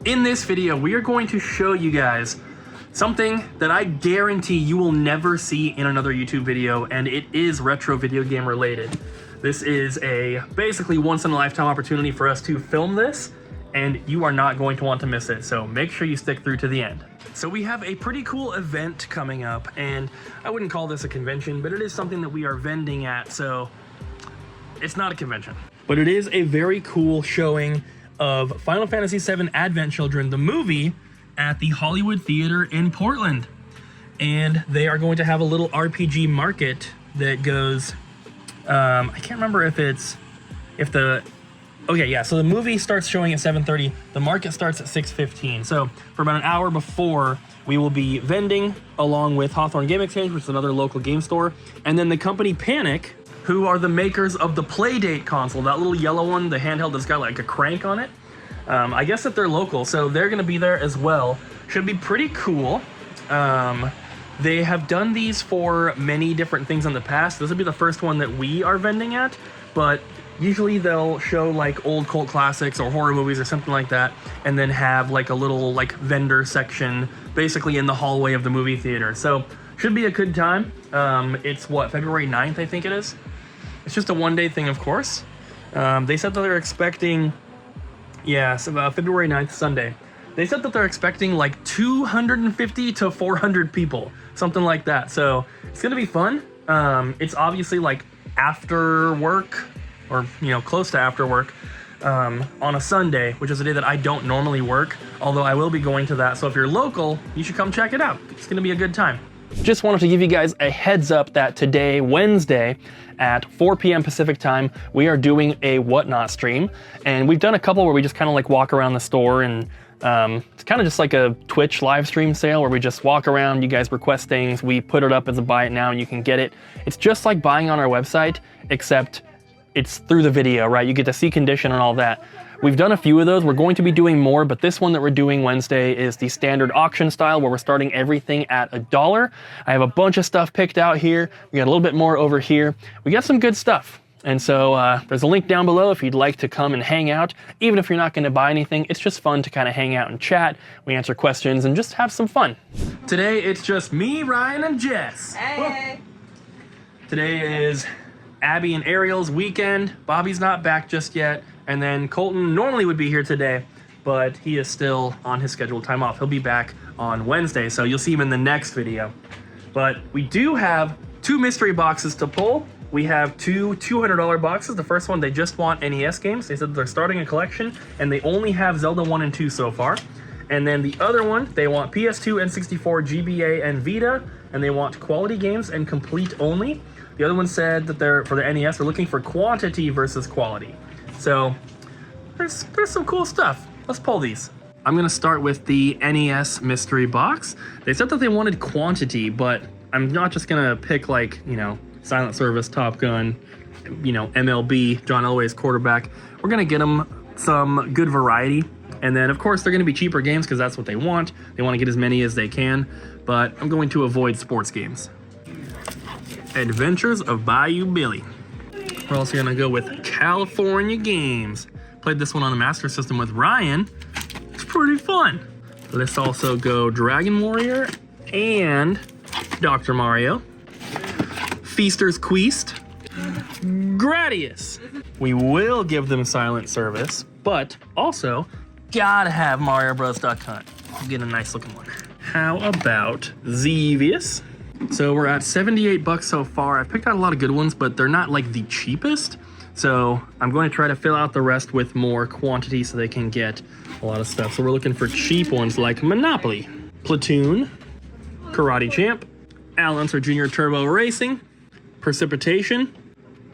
In this video, we are going to show you guys something that I guarantee you will never see in another YouTube video, and it is retro video game related. This is a basically once in a lifetime opportunity for us to film this, and you are not going to want to miss it, so make sure you stick through to the end. So we have a pretty cool event coming up, and I wouldn't call this a convention, but it is something that we are vending at, so it's not a convention. But it is a very cool showing of Final Fantasy VII Advent Children, the movie, at the Hollywood Theater in Portland. And they are going to have a little RPG market that goes, I can't remember okay, yeah, so the movie starts showing at 7:30, the market starts at 6:15. So for about an hour before, we will be vending along with Hawthorne Game Exchange, which is another local game store, and then the company Panic, who are the makers of the Playdate console, that little yellow one, the handheld that's got like a crank on it. I guess that they're local, so they're gonna be there as well. Should be pretty cool. They have done these for many different things in the past. This will be the first one that we are vending at, but usually they'll show like old cult classics or horror movies or something like that, and then have like a little like vendor section basically in the hallway of the movie theater. So should be a good time. It's what, February 9th, I think it is. It's just a one-day thing, of course. They said that they're expecting, yeah, so February 9th, Sunday. They said that they're expecting like 250 to 400 people, something like that. So it's gonna be fun. It's obviously like after work, or you know, close to after work, on a Sunday, which is a day that I don't normally work, although I will be going to that. So if you're local, you should come check it out. It's gonna be a good time. Just wanted to give you guys a heads up that today, Wednesday, at 4 p.m. Pacific time, we are doing a Whatnot stream. And we've done a couple where we just kind of like walk around the store, and it's kind of just like a Twitch live stream sale where we just walk around, you guys request things, we put it up as a buy it now and you can get it. It's just like buying on our website, except it's through the video, right? You get to see condition and all that. We've done a few of those. We're going to be doing more, but this one that we're doing Wednesday is the standard auction style where we're starting everything at $1. I have a bunch of stuff picked out here. We got a little bit more over here. We got some good stuff. And so there's a link down below if you'd like to come and hang out. Even if you're not gonna buy anything, it's just fun to kind of hang out and chat. We answer questions and just have some fun. Today, it's just me, Ryan, and Jess. Hey. Today is Abby and Ariel's weekend. Bobby's not back just yet. And then Colton normally would be here today, but he is still on his scheduled time off. He'll be back on Wednesday, so you'll see him in the next video. But we do have 2 mystery boxes to pull. We have 2 $200 boxes. The first one, they just want NES games. They said they're starting a collection, and they only have Zelda 1 and 2 so far. And then the other one, they want PS2, N64, GBA, and Vita, and they want quality games and complete only. The other one said that for the NES, they're looking for quantity versus quality. So there's some cool stuff. Let's pull these. I'm gonna start with the NES mystery box. They said that they wanted quantity, but I'm not just gonna pick like, you know, Silent Service, Top Gun, you know, MLB, John Elway's quarterback. We're gonna get them some good variety. And then of course they're gonna be cheaper games because that's what they want. They wanna get as many as they can, but I'm going to avoid sports games. Adventures of Bayou Billy. We're also gonna go with California Games. Played this one on the Master System with Ryan. It's pretty fun. Let's also go Dragon Warrior and Dr. Mario. Feaster's Quest. Gradius. We will give them Silent Service, but also gotta have Mario Bros. Duck Hunt. Get a nice looking one. How about Xevious? So we're at 78 bucks so far. I've picked out a lot of good ones, but they're not like the cheapest. So I'm going to try to fill out the rest with more quantity so they can get a lot of stuff. So we're looking for cheap ones like Monopoly, Platoon, Karate Champ, Al Unser Jr. Turbo Racing, Precipitation,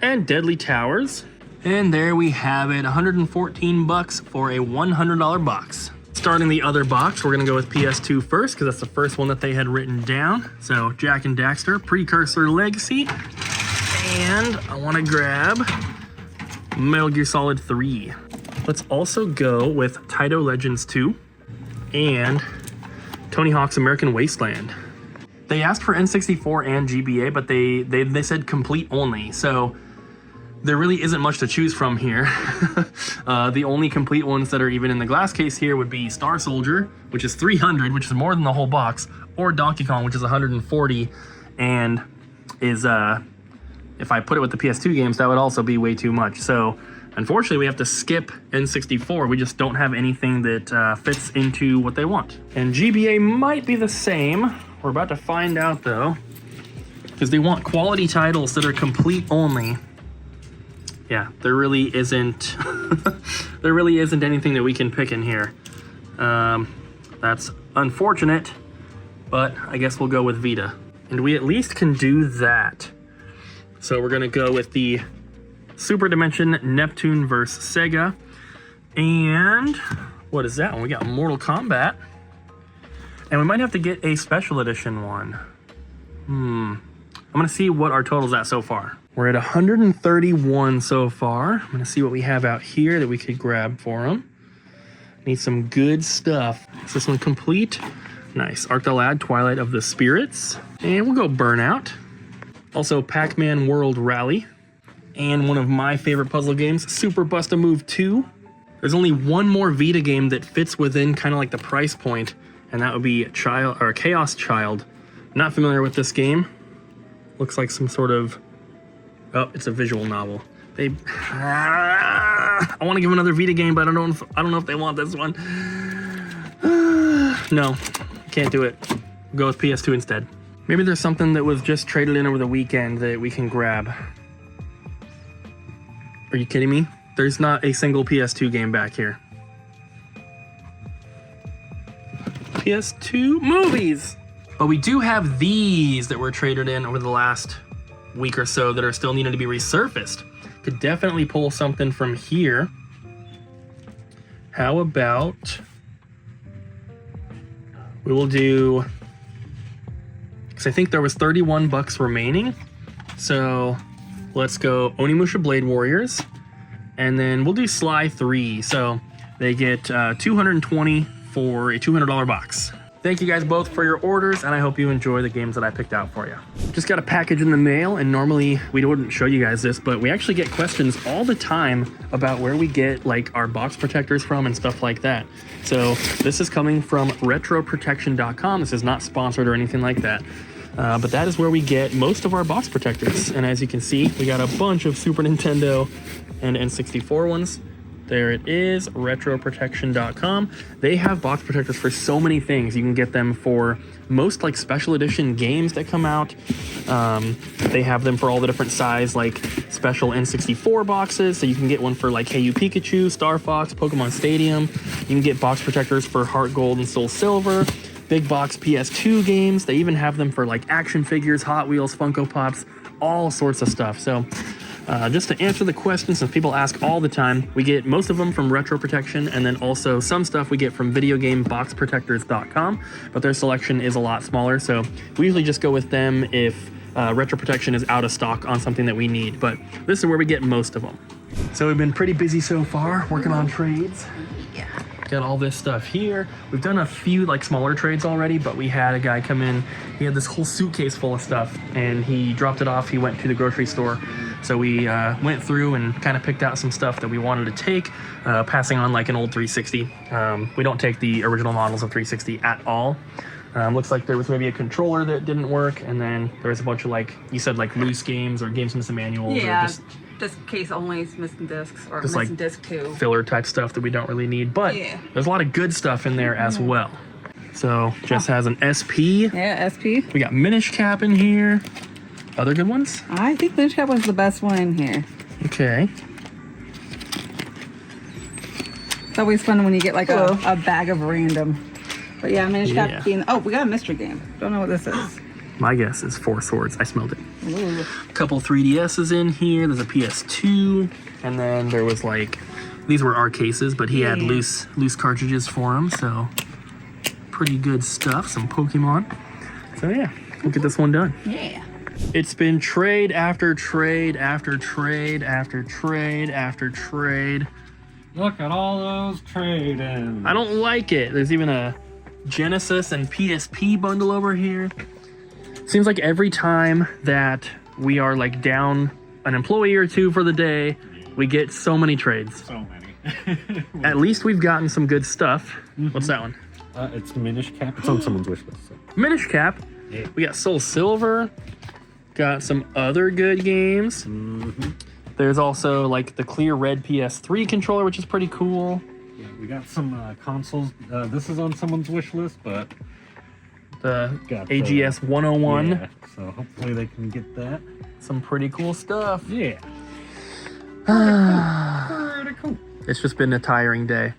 and Deadly Towers. And there we have it, 114 bucks for a $100 box. Starting the other box, we're gonna go with PS2 first, because that's the first one that they had written down. So Jak and Daxter, Precursor Legacy. And I wanna grab Metal Gear Solid 3. Let's also go with Taito Legends 2 and Tony Hawk's American Wasteland. They asked for N64 and GBA, but they said complete only. So there really isn't much to choose from here. The only complete ones that are even in the glass case here would be Star Soldier, which is 300, which is more than the whole box, or Donkey Kong, which is 140, and is, if I put it with the PS2 games, that would also be way too much. So unfortunately, we have to skip N64. We just don't have anything that fits into what they want. And GBA might be the same. We're about to find out though, because they want quality titles that are complete only. Yeah, there really isn't there really isn't anything that we can pick in here. That's unfortunate, but I guess we'll go with Vita. And we at least can do that. So we're gonna go with the Super Dimension Neptune vs. Sega. And what is that one? We got Mortal Kombat. And we might have to get a special edition one. I'm gonna see what our total's at so far. We're at 131 so far. I'm gonna see what we have out here that we could grab for them. Need some good stuff. Is this one complete? Nice. Arctalad, Twilight of the Spirits. And we'll go Burnout. Also Pac-Man World Rally. And one of my favorite puzzle games, Super Bust-A-Move 2. There's only one more Vita game that fits within kind of like the price point, and that would be Chaos Child. Not familiar with this game. Looks like some sort of, oh, it's a visual novel. I want to give another Vita game, but I don't know if they want this one. No, can't do it. Go with PS2 instead. Maybe there's something that was just traded in over the weekend that we can grab. Are you kidding me? There's not a single PS2 game back here. PS2 movies! But we do have these that were traded in over the last week or so that are still needing to be resurfaced. Could definitely pull something from here. How about we will do, because I think there was 31 bucks remaining. So let's go Onimusha Blade Warriors, and then we'll do Sly 3. So they get 220 for a $200 box. Thank you guys both for your orders, and I hope you enjoy the games that I picked out for you. Just got a package in the mail, and normally we wouldn't show you guys this, but we actually get questions all the time about where we get like our box protectors from and stuff like that. So this is coming from retroprotection.com. This is not sponsored or anything like that. But that is where we get most of our box protectors. And as you can see, we got a bunch of Super Nintendo and N64 ones. There it is, retroprotection.com. They have box protectors for so many things. You can get them for most like special edition games that come out. They have them for all the different size, like special N64 boxes. So you can get one for like Hey You Pikachu, Star Fox, Pokemon Stadium. You can get box protectors for Heart Gold and Soul Silver. Big box PS2 games. They even have them for like action figures, Hot Wheels, Funko Pops, all sorts of stuff. So just to answer the question, since people ask all the time, we get most of them from Retro Protection, and then also some stuff we get from videogameboxprotectors.com, but their selection is a lot smaller. So we usually just go with them if Retro Protection is out of stock on something that we need, but this is where we get most of them. So we've been pretty busy so far, working on trades. Yeah. Got all this stuff here. We've done a few like smaller trades already, but we had a guy come in. He had this whole suitcase full of stuff, and he dropped it off. He went to the grocery store. So we went through and kind of picked out some stuff that we wanted to take, passing on like an old 360. We don't take the original models of 360 at all. Looks like there was maybe a controller that didn't work, and then there was a bunch of like, you said like loose games or games missing manuals. Yeah, or just case only is missing discs, or just missing like disc 2. Filler type stuff that we don't really need, but yeah, there's a lot of good stuff in there as well. So Jess has an SP. Yeah, SP. We got Minish Cap in here. Other good ones? I think Minish Cap was the best one in here. Okay. It's always fun when you get like a bag of random. But yeah, Minish Cap being, oh, we got a mystery game. Don't know what this is. My guess is Four Swords. I smelled it. Ooh. A couple 3DSs in here. There's a PS2. And then there was like, these were our cases, but he had loose cartridges for them. So pretty good stuff. Some Pokemon. So yeah, we'll get this one done. Yeah. It's been trade after trade after trade after trade after trade. Look at all those trade-ins. I don't like it. There's even a Genesis and PSP bundle over here. Seems like every time that we are like down an employee or two for the day, we get so many trades. So many. At least we've gotten some good stuff. What's that one? It's Minish Cap. It's on someone's wish list. So. Minish Cap. Yeah. We got Soul Silver. Got some other good games. There's also like the clear red PS3 controller, which is pretty cool. Yeah, we got some consoles. This is on someone's wish list, but The got AGS 101. Yeah, so hopefully they can get that. Some pretty cool stuff. Yeah. Pretty cool. It's just been a tiring day.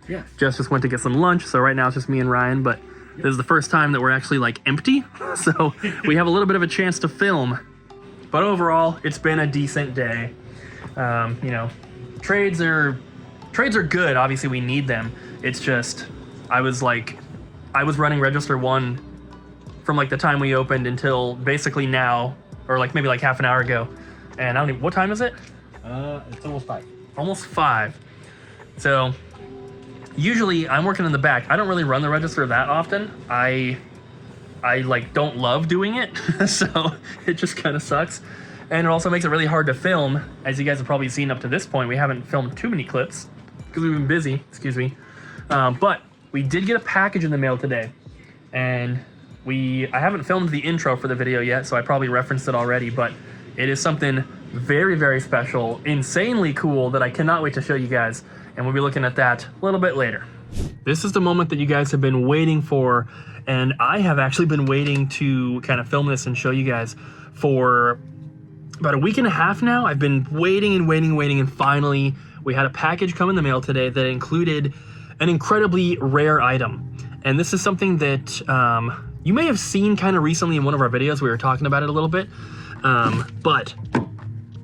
Yes. Jess just went to get some lunch, so right now it's just me and Ryan, but this is the first time that we're actually like empty, so we have a little bit of a chance to film. But overall, it's been a decent day. You know, trades are good. Obviously, we need them. It's just, I was running Register 1 from like the time we opened until basically now, or like maybe like half an hour ago. And I don't even, what time is it? It's almost 5. Almost 5. So usually I'm working in the back. I don't really run the register that often. I like don't love doing it, so it just kind of sucks. And it also makes it really hard to film. As you guys have probably seen up to this point, we haven't filmed too many clips because we've been busy, excuse me. But we did get a package in the mail today, and I haven't filmed the intro for the video yet, so I probably referenced it already, but it is something very, very special, insanely cool that I cannot wait to show you guys, and we'll be looking at that a little bit later. This is the moment that you guys have been waiting for, and I have actually been waiting to kind of film this and show you guys for about a week and a half now. I've been waiting, and finally we had a package come in the mail today that included an incredibly rare item. And this is something that you may have seen kind of recently in one of our videos. We were talking about it a little bit. But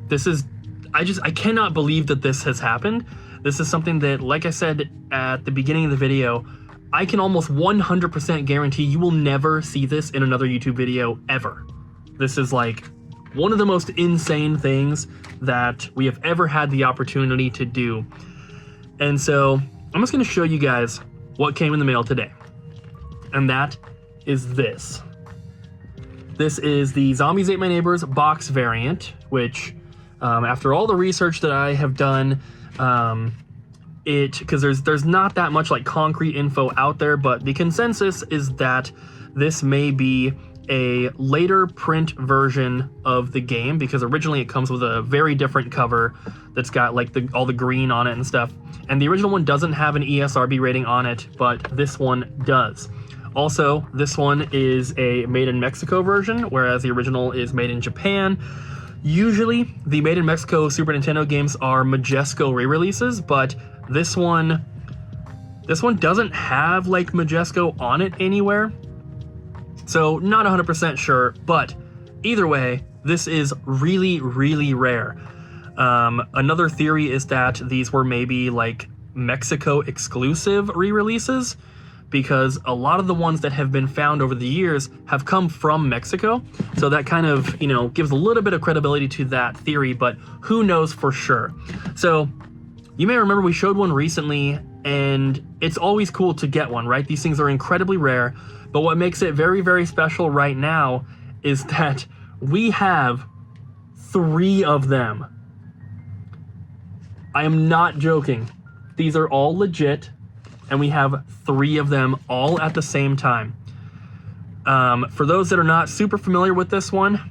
this is, I cannot believe that this has happened. This is something that, like I said at the beginning of the video, I can almost 100% guarantee you will never see this in another YouTube video ever. This is like one of the most insane things that we have ever had the opportunity to do. And so I'm just gonna show you guys what came in the mail today. And that is this. This is the Zombies Ate My Neighbors box variant, which after all the research that I have done, because there's not that much like concrete info out there, but the consensus is that this may be a later print version of the game, because originally it comes with a very different cover that's got like all the green on it and stuff. And the original one doesn't have an ESRB rating on it, but this one does. Also, this one is a made in Mexico version, whereas the original is made in Japan. Usually, the made in Mexico Super Nintendo games are Majesco re-releases, but this one doesn't have like Majesco on it anywhere. So not 100% sure, but either way, this is really, really rare. Another theory is that these were maybe like Mexico exclusive re-releases, because a lot of the ones that have been found over the years have come from Mexico. So that kind of, you know, gives a little bit of credibility to that theory, but who knows for sure. So you may remember we showed one recently, and it's always cool to get one, right? These things are incredibly rare, but what makes it very, very special right now is that we have 3 of them. I am not joking. These are all legit, and we have 3 of them all at the same time. For those that are not super familiar with this one,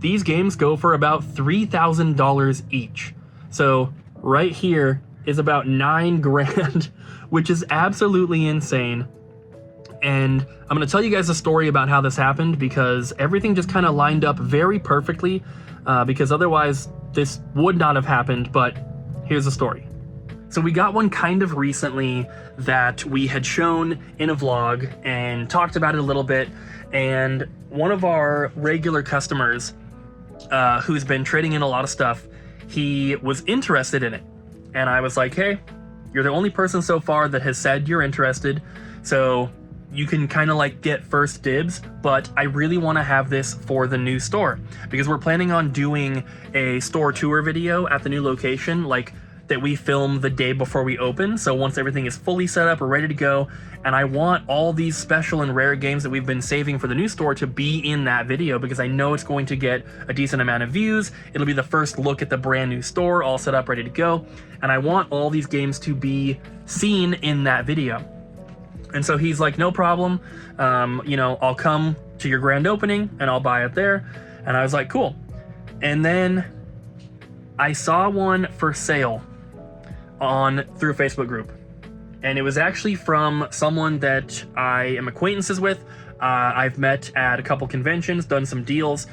these games go for about $3,000 each. So right here is about $9 grand, which is absolutely insane. And I'm gonna tell you guys a story about how this happened, because everything just kind of lined up very perfectly, because otherwise this would not have happened, but here's the story. So we got one kind of recently that we had shown in a vlog and talked about it a little bit, and one of our regular customers who's been trading in a lot of stuff, he was interested in it. And I was like, hey, you're the only person so far that has said you're interested, so you can kind of like get first dibs, but I really want to have this for the new store, because we're planning on doing a store tour video at the new location, like that we film the day before we open. So once everything is fully set up, we're ready to go. And I want all these special and rare games that we've been saving for the new store to be in that video, because I know it's going to get a decent amount of views. It'll be the first look at the brand new store, all set up, ready to go. And I want all these games to be seen in that video. And so he's like, no problem. You know, I'll come to your grand opening and I'll buy it there. And I was like, cool. And then I saw one for sale through a Facebook group, and it was actually from someone that I am acquaintances with. I've met at a couple conventions, done some deals,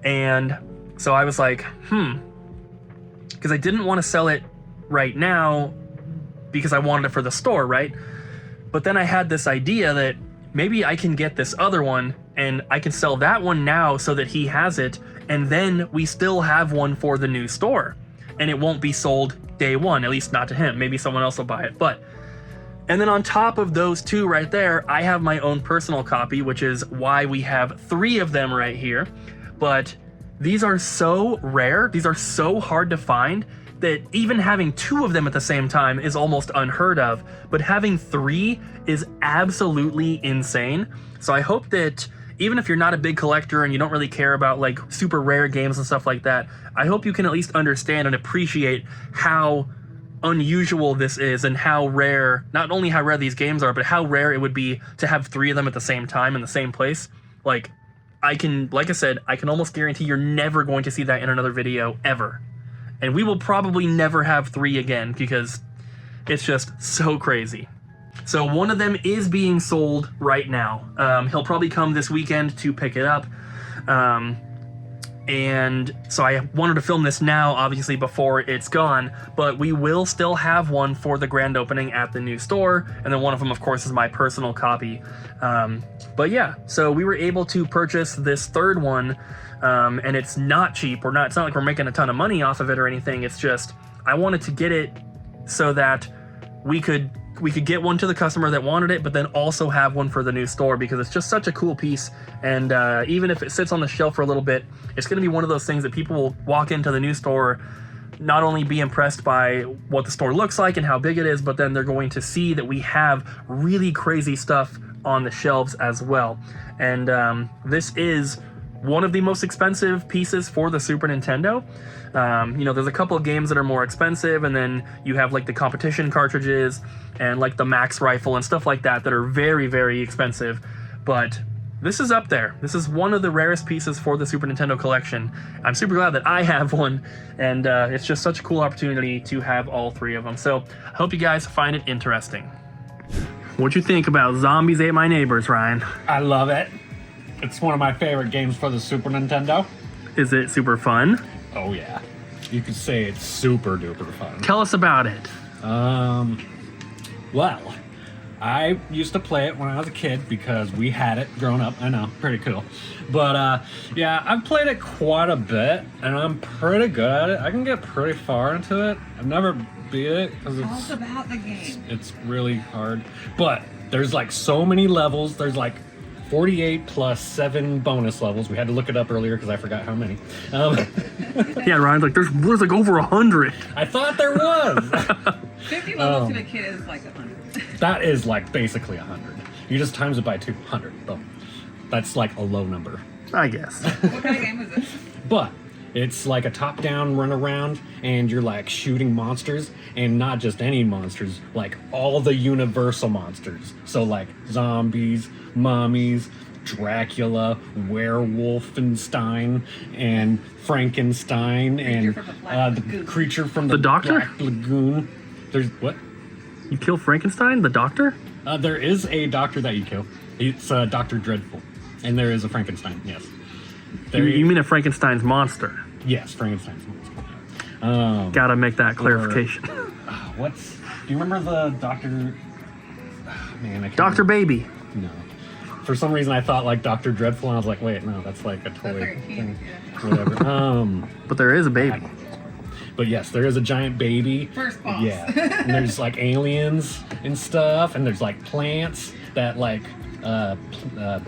and so I was like, because I didn't want to sell it right now because I wanted it for the store, right? But then I had this idea that maybe I can get this other one and I can sell that one now so that he has it, and then we still have one for the new store, and it won't be sold day one, at least not to him. Maybe someone else will buy it. And then on top of those two right there, I have my own personal copy, which is why we have 3 of them right here. But these are so rare, these are so hard to find, that even having 2 of them at the same time is almost unheard of. But having 3 is absolutely insane. So I hope that even if you're not a big collector and you don't really care about like super rare games and stuff like that, I hope you can at least understand and appreciate how unusual this is, and how rare, not only how rare these games are, but how rare it would be to have 3 of them at the same time in the same place. Like I said, I can almost guarantee you're never going to see that in another video ever. And we will probably never have 3 again, because it's just so crazy. So one of them is being sold right now. He'll probably come this weekend to pick it up. And so I wanted to film this now, obviously, before it's gone, but we will still have one for the grand opening at the new store. And then one of them, of course, is my personal copy. But yeah, so we were able to purchase this third one, and it's not cheap. It's not like we're making a ton of money off of it or anything. It's just, I wanted to get it so that we could get one to the customer that wanted it, but then also have one for the new store, because it's just such a cool piece. And even if it sits on the shelf for a little bit, it's going to be one of those things that people will walk into the new store, not only be impressed by what the store looks like and how big it is, but then they're going to see that we have really crazy stuff on the shelves as well. And this is one of the most expensive pieces for the Super Nintendo. You know, there's a couple of games that are more expensive, and then you have like the competition cartridges and like the Max rifle and stuff like that are very, very expensive. But this is up there. This is one of the rarest pieces for the Super Nintendo collection. I'm super glad that I have one, and it's just such a cool opportunity to have all 3 of them. So I hope you guys find it interesting. What'd you think about Zombies Ate My Neighbors, Ryan? I love it. It's one of my favorite games for the Super Nintendo. Is it super fun? Oh yeah. You could say it's super duper fun. Tell us about it. Well, I used to play it when I was a kid because we had it growing up. I know, pretty cool. But yeah, I've played it quite a bit, and I'm pretty good at it. I can get pretty far into it. I've never beat it because Tell us about the game. It's really hard. But there's like so many levels. There's like 48 plus 7 bonus levels. We had to look it up earlier because I forgot how many. Yeah, Ryan's like, there's like over 100. I thought there was. 50 levels to a kid is like 100. That is like basically 100. You just times it by 200. Boom. That's like a low number. I guess. What kind of game is this? But it's like a top-down run around, and you're like shooting monsters, and not just any monsters, like all the Universal monsters. So like zombies, mummies, Dracula, Werewolfenstein, and Frankenstein, and the creature from the Doctor? Black Lagoon. There's what? You kill Frankenstein, the Doctor? There is a doctor that you kill. It's Dr. Dreadful. And there is a Frankenstein, yes. You mean a Frankenstein's monster? Yes, Frankenstein's monster. Gotta make that clarification. Do you remember the Dr. Man, I can't Dr. Baby. No. For some reason I thought like Dr. Dreadful, and I was like, wait, no, that's like a toy thing. Whatever. But there is a baby. But yes, there is a giant baby. First boss. Yeah. And there's like aliens and stuff, and there's like plants that like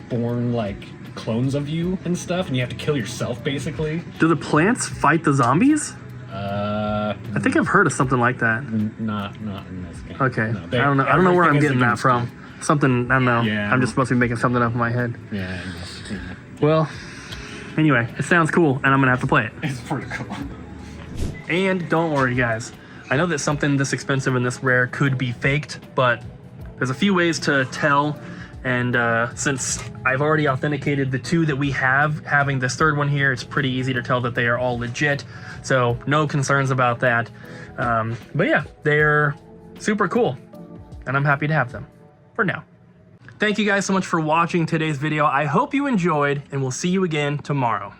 born like clones of you and stuff, and you have to kill yourself basically. Do the plants fight the zombies? I think I've heard of something like that. Not in this game. Okay. No, I don't know where I'm everything is getting that against from. Something, I don't know. Yeah. I'm just supposed to be making something up in my head. Yeah. Well, anyway, it sounds cool, and I'm gonna have to play it. It's pretty cool. And don't worry, guys. I know that something this expensive and this rare could be faked, but there's a few ways to tell. And since I've already authenticated the 2 that we have, having this 3rd one here, it's pretty easy to tell that they are all legit. So no concerns about that. But yeah, they're super cool, and I'm happy to have them for now. Thank you guys so much for watching today's video. I hope you enjoyed, and we'll see you again tomorrow.